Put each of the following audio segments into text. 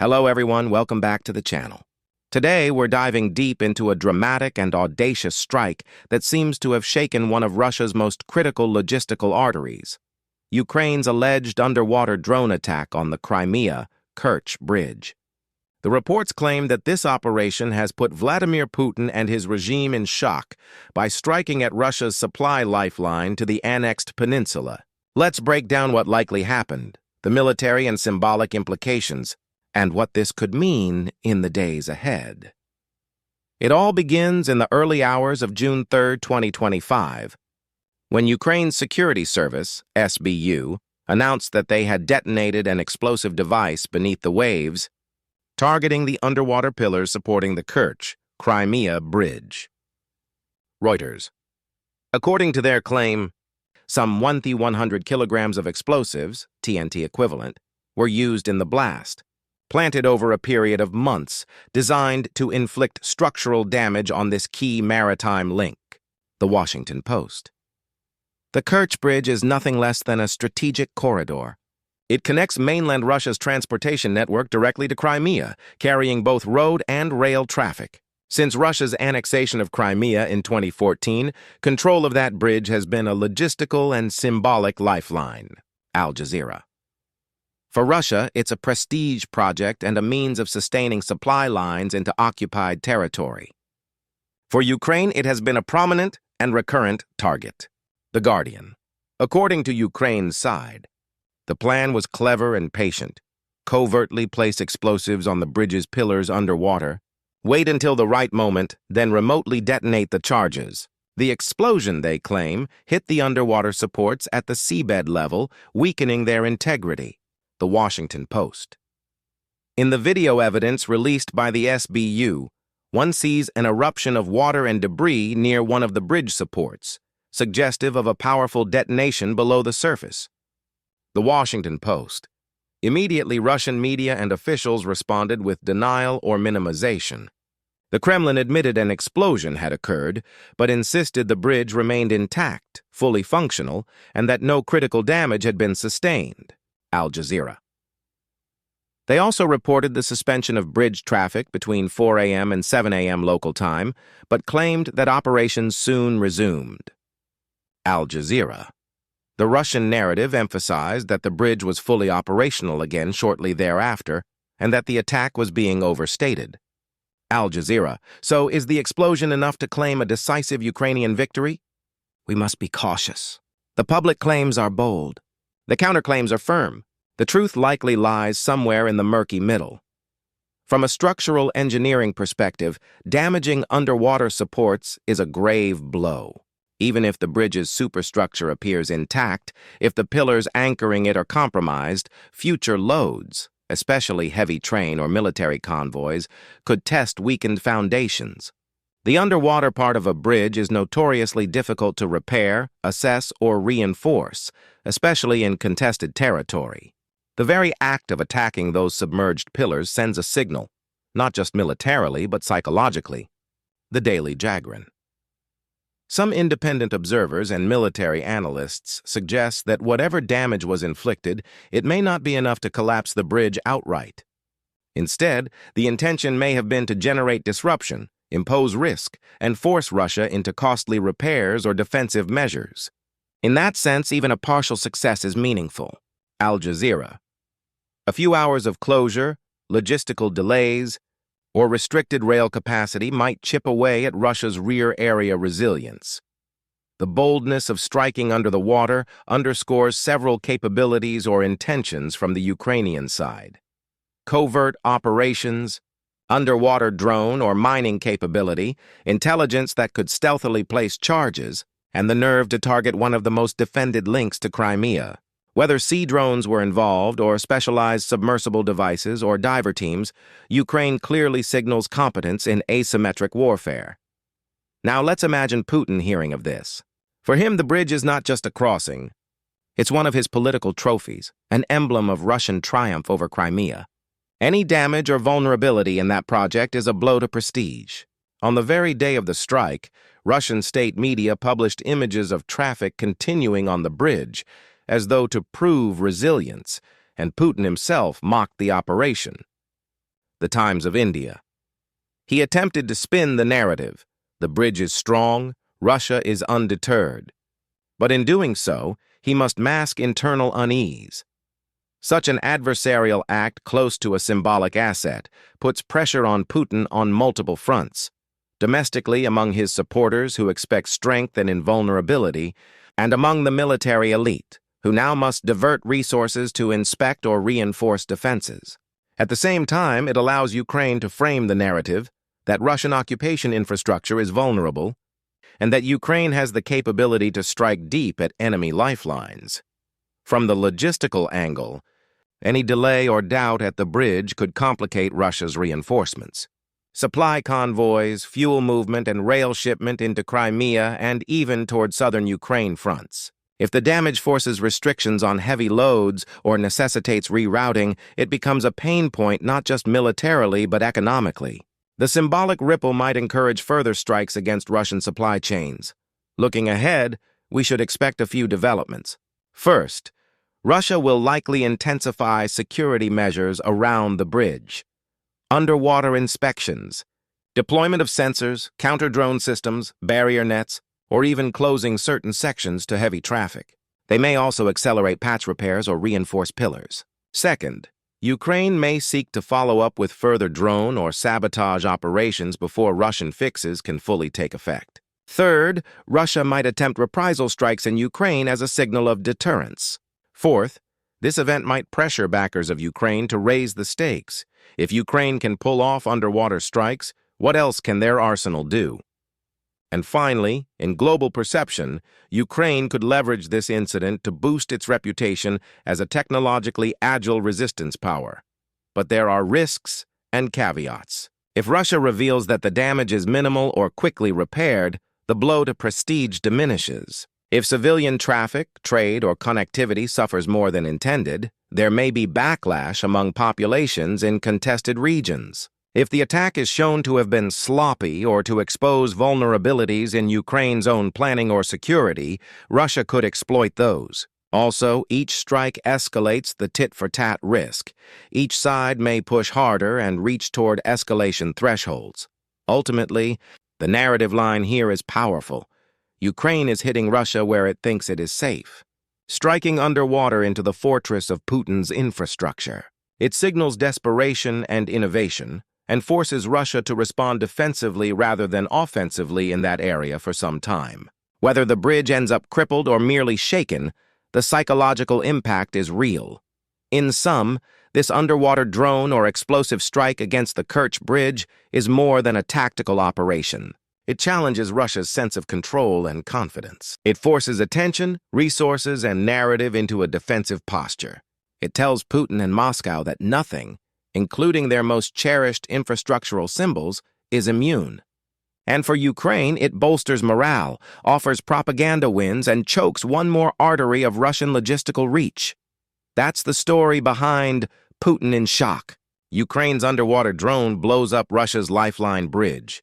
Hello everyone, welcome back to the channel. Today we're diving deep into a dramatic and audacious strike that seems to have shaken one of Russia's most critical logistical arteries. Ukraine's alleged underwater drone attack on the Crimea, Kerch bridge. The reports claim that this operation has put Vladimir Putin and his regime in shock by striking at Russia's supply lifeline to the annexed peninsula. Let's break down what likely happened, the military and symbolic implications, and what this could mean in the days ahead. It all begins in the early hours of June 3, 2025, when Ukraine's Security Service, SBU, announced that they had detonated an explosive device beneath the waves, targeting the underwater pillars supporting the Kerch, Crimea bridge. Reuters. According to their claim, some 1,100 kilograms of explosives, TNT equivalent, were used in the blast, planted over a period of months, designed to inflict structural damage on this key maritime link, the Washington Post. The Kerch Bridge is nothing less than a strategic corridor. It connects mainland Russia's transportation network directly to Crimea, carrying both road and rail traffic. Since Russia's annexation of Crimea in 2014, control of that bridge has been a logistical and symbolic lifeline. Al Jazeera. For Russia, it's a prestige project and a means of sustaining supply lines into occupied territory. For Ukraine, it has been a prominent and recurrent target. The Guardian. According to Ukraine's side, the plan was clever and patient. Covertly place explosives on the bridge's pillars underwater, wait until the right moment, then remotely detonate the charges. The explosion, they claim, hit the underwater supports at the seabed level, weakening their integrity. The Washington Post. In the video evidence released by the SBU, one sees an eruption of water and debris near one of the bridge supports, suggestive of a powerful detonation below the surface. The Washington Post. Immediately, Russian media and officials responded with denial or minimization. The Kremlin admitted an explosion had occurred, but insisted the bridge remained intact, fully functional, and that no critical damage had been sustained. Al Jazeera. They also reported the suspension of bridge traffic between 4 a.m. and 7 a.m. local time, but claimed that operations soon resumed. Al Jazeera. The Russian narrative emphasized that the bridge was fully operational again shortly thereafter, and that the attack was being overstated. Al Jazeera. So is the explosion enough to claim a decisive Ukrainian victory? We must be cautious. The public claims are bold. The counterclaims are firm. The truth likely lies somewhere in the murky middle. From a structural engineering perspective, damaging underwater supports is a grave blow. Even if the bridge's superstructure appears intact, if the pillars anchoring it are compromised, future loads, especially heavy train or military convoys, could test weakened foundations. The underwater part of a bridge is notoriously difficult to repair, assess, or reinforce, especially in contested territory. The very act of attacking those submerged pillars sends a signal, not just militarily but psychologically. The Daily Jagran. Some independent observers and military analysts suggest that whatever damage was inflicted, it may not be enough to collapse the bridge outright. Instead, the intention may have been to generate disruption, impose risk, and force Russia into costly repairs or defensive measures. In that sense, even a partial success is meaningful. Al Jazeera. A few hours of closure, logistical delays, or restricted rail capacity might chip away at Russia's rear area resilience. The boldness of striking under the water underscores several capabilities or intentions from the Ukrainian side. Covert operations, underwater drone or mining capability, intelligence that could stealthily place charges, and the nerve to target one of the most defended links to Crimea. Whether sea drones were involved or specialized submersible devices or diver teams, Ukraine clearly signals competence in asymmetric warfare. Now let's imagine Putin hearing of this. For him, the bridge is not just a crossing. It's one of his political trophies, an emblem of Russian triumph over Crimea. Any damage or vulnerability in that project is a blow to prestige. On the very day of the strike, Russian state media published images of traffic continuing on the bridge, as though to prove resilience, and Putin himself mocked the operation. The Times of India. He attempted to spin the narrative. The bridge is strong, Russia is undeterred. But in doing so, he must mask internal unease. Such an adversarial act close to a symbolic asset puts pressure on Putin on multiple fronts, domestically among his supporters who expect strength and invulnerability, and among the military elite, who now must divert resources to inspect or reinforce defenses. At the same time, it allows Ukraine to frame the narrative that Russian occupation infrastructure is vulnerable and that Ukraine has the capability to strike deep at enemy lifelines. From the logistical angle, any delay or doubt at the bridge could complicate Russia's reinforcements. Supply convoys, fuel movement, and rail shipment into Crimea and even toward southern Ukraine fronts. If the damage forces restrictions on heavy loads or necessitates rerouting, it becomes a pain point not just militarily but economically. The symbolic ripple might encourage further strikes against Russian supply chains. Looking ahead, we should expect a few developments. First, Russia will likely intensify security measures around the bridge. Underwater inspections, deployment of sensors, counter-drone systems, barrier nets, or even closing certain sections to heavy traffic. They may also accelerate patch repairs or reinforce pillars. Second, Ukraine may seek to follow up with further drone or sabotage operations before Russian fixes can fully take effect. Third, Russia might attempt reprisal strikes in Ukraine as a signal of deterrence. Fourth, this event might pressure backers of Ukraine to raise the stakes. If Ukraine can pull off underwater strikes, what else can their arsenal do? And finally, in global perception, Ukraine could leverage this incident to boost its reputation as a technologically agile resistance power. But there are risks and caveats. If Russia reveals that the damage is minimal or quickly repaired, the blow to prestige diminishes. If civilian traffic, trade, or connectivity suffers more than intended, there may be backlash among populations in contested regions. If the attack is shown to have been sloppy or to expose vulnerabilities in Ukraine's own planning or security, Russia could exploit those. Also, each strike escalates the tit-for-tat risk. Each side may push harder and reach toward escalation thresholds. Ultimately, the narrative line here is powerful. Ukraine is hitting Russia where it thinks it is safe, striking underwater into the fortress of Putin's infrastructure. It signals desperation and innovation, and forces Russia to respond defensively rather than offensively in that area for some time. Whether the bridge ends up crippled or merely shaken, the psychological impact is real. In sum, this underwater drone or explosive strike against the Kerch bridge is more than a tactical operation. It challenges Russia's sense of control and confidence. It forces attention, resources, and narrative into a defensive posture. It tells Putin and Moscow that nothing, including their most cherished infrastructural symbols, is immune. And for Ukraine, it bolsters morale, offers propaganda wins, and chokes one more artery of Russian logistical reach. That's the story behind Putin in shock. Ukraine's underwater drone blows up Russia's lifeline bridge.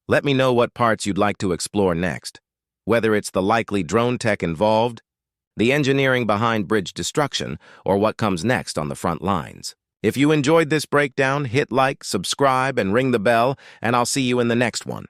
Let me know what parts you'd like to explore next, whether it's the likely drone tech involved, the engineering behind bridge destruction, or what comes next on the front lines. If you enjoyed this breakdown, hit like, subscribe, and ring the bell, and I'll see you in the next one.